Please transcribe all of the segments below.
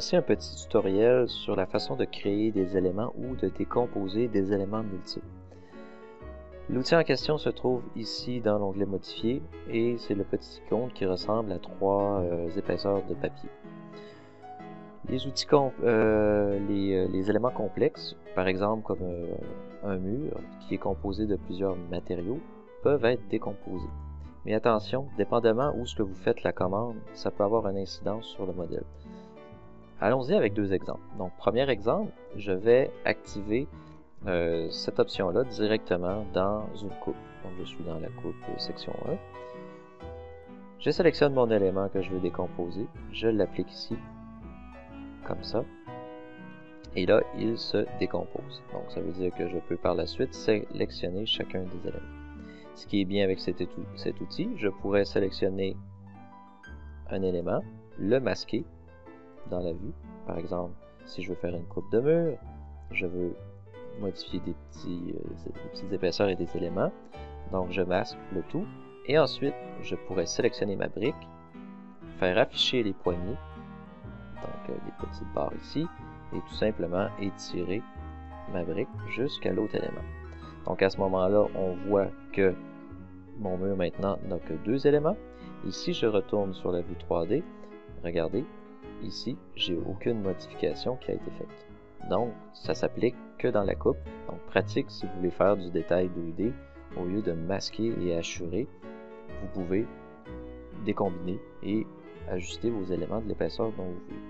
Voici un petit tutoriel sur la façon de créer des éléments ou de décomposer des éléments multiples. L'outil en question se trouve ici dans l'onglet Modifier et c'est le petit icône qui ressemble à trois épaisseurs de papier. Les outils les éléments complexes, par exemple comme un mur qui est composé de plusieurs matériaux, peuvent être décomposés. Mais attention, dépendamment où ce que vous faites la commande, ça peut avoir une incidence sur le modèle. Allons-y avec deux exemples. Donc, premier exemple, je vais activer cette option-là directement dans une coupe. Donc, je suis dans la coupe section 1. Je sélectionne mon élément que je veux décomposer. Je l'applique ici, comme ça. Et là, il se décompose. Donc, ça veut dire que je peux par la suite sélectionner chacun des éléments. Ce qui est bien avec cet outil, je pourrais sélectionner un élément, le masquer dans la vue. Par exemple, si je veux faire une coupe de mur, je veux modifier des petites épaisseurs et des éléments. Donc, je masque le tout. Et ensuite, je pourrais sélectionner ma brique, faire afficher les poignées, donc les petites barres ici, et tout simplement étirer ma brique jusqu'à l'autre élément. Donc, à ce moment-là, on voit que mon mur maintenant n'a que deux éléments. Et si je retourne sur la vue 3D, regardez, ici, j'ai aucune modification qui a été faite. Donc, ça s'applique que dans la coupe. Donc, pratique si vous voulez faire du détail 2D, au lieu de masquer et hachurer, vous pouvez décombiner et ajuster vos éléments de l'épaisseur dont vous voulez.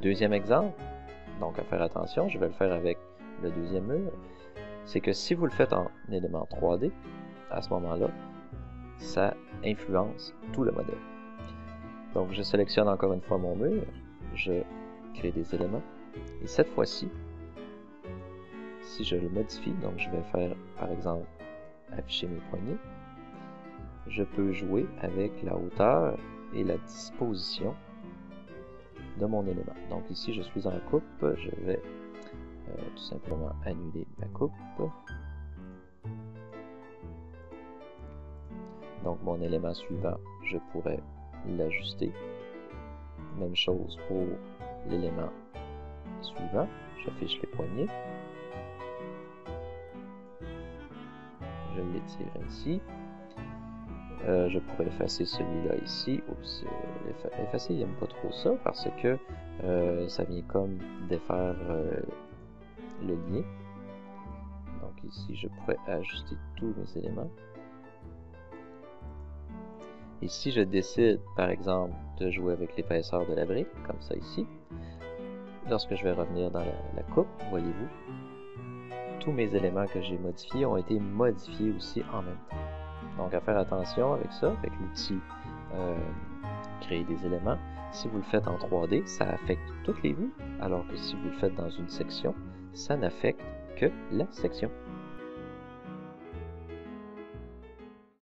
Deuxième exemple, donc à faire attention, je vais le faire avec le deuxième mur, c'est que si vous le faites en élément 3D, à ce moment-là, ça influence tout le modèle. Donc, je sélectionne encore une fois mon mur, je crée des éléments, et cette fois-ci, si je le modifie, donc je vais faire, par exemple, afficher mes poignées, je peux jouer avec la hauteur et la disposition de mon élément. Donc ici, je suis en coupe, je vais tout simplement annuler ma coupe. Donc mon élément suivant, je pourrais l'ajuster. Même chose pour l'élément suivant. J'affiche les poignées. Je l'étire ainsi. Je pourrais effacer celui-là ici. Oups, effacer, il n'aime pas trop ça parce que ça vient comme défaire le lien. Donc ici, je pourrais ajuster tous mes éléments. Et si je décide, par exemple, de jouer avec l'épaisseur de la brique, comme ça ici, lorsque je vais revenir dans la coupe, voyez-vous, tous mes éléments que j'ai modifiés ont été modifiés aussi en même temps. Donc, à faire attention avec ça, avec l'outil créer des éléments. Si vous le faites en 3D, ça affecte toutes les vues, alors que si vous le faites dans une section, ça n'affecte que la section.